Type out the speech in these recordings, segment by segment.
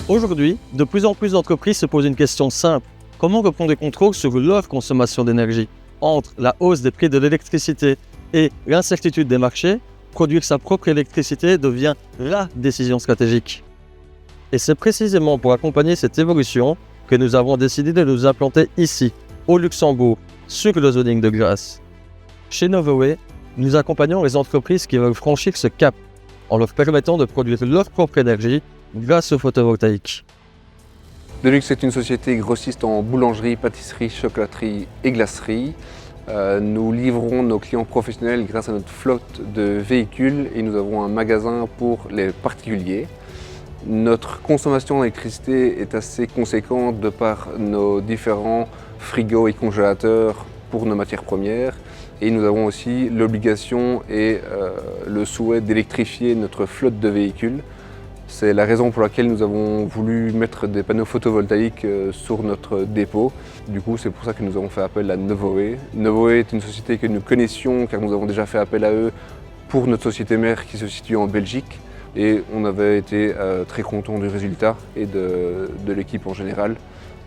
Aujourd'hui, de plus en plus d'entreprises se posent une question simple. Comment reprendre le contrôle sur leur consommation d'énergie? Entre la hausse des prix de l'électricité et l'incertitude des marchés, produire sa propre électricité devient la décision stratégique. Et c'est précisément pour accompagner cette évolution que nous avons décidé de nous implanter ici, au Luxembourg, sur le zoning de Grasse. Chez Novoway, nous accompagnons les entreprises qui veulent franchir ce cap en leur permettant de produire leur propre énergie grâce au photovoltaïque. Delux est une société grossiste en boulangerie, pâtisserie, chocolaterie et glacerie. Nous livrons nos clients professionnels grâce à notre flotte de véhicules et nous avons un magasin pour les particuliers. Notre consommation d'électricité est assez conséquente de par nos différents frigos et congélateurs pour nos matières premières. Et nous avons aussi l'obligation et le souhait d'électrifier notre flotte de véhicules. C'est la raison pour laquelle nous avons voulu mettre des panneaux photovoltaïques sur notre dépôt. Du coup, c'est pour ça que nous avons fait appel à Novoway. Novoway est une société que nous connaissions car nous avons déjà fait appel à eux pour notre société mère qui se situe en Belgique. Et on avait été très contents du résultat et de l'équipe en général.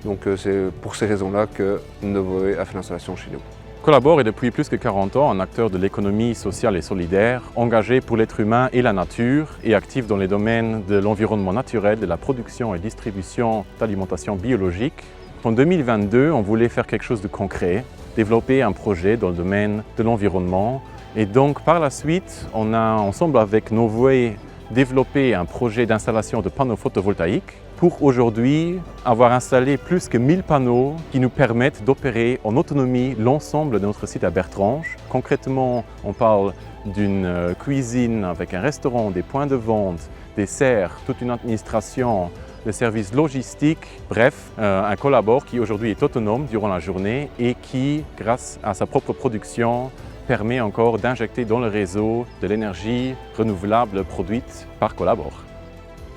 Donc c'est pour ces raisons-là que Novoway a fait l'installation chez nous. Colabor est depuis plus que 40 ans un acteur de l'économie sociale et solidaire, engagé pour l'être humain et la nature et actif dans les domaines de l'environnement naturel, de la production et distribution d'alimentation biologique. En 2022, on voulait faire quelque chose de concret, développer un projet dans le domaine de l'environnement. Et donc par la suite, on a ensemble avec Novoway développé un projet d'installation de panneaux photovoltaïques pour aujourd'hui avoir installé plus que 1000 panneaux qui nous permettent d'opérer en autonomie l'ensemble de notre site à Bertrange. Concrètement, on parle d'une cuisine avec un restaurant, des points de vente, des serres, toute une administration, des services logistiques, bref, un Colabor qui aujourd'hui est autonome durant la journée et qui, grâce à sa propre production, permet encore d'injecter dans le réseau de l'énergie renouvelable produite par Colabor.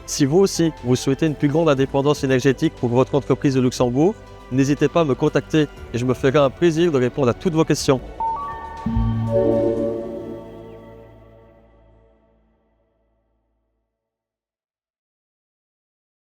Si vous aussi, vous souhaitez une plus grande indépendance énergétique pour votre entreprise de Luxembourg, n'hésitez pas à me contacter et je me ferai un plaisir de répondre à toutes vos questions.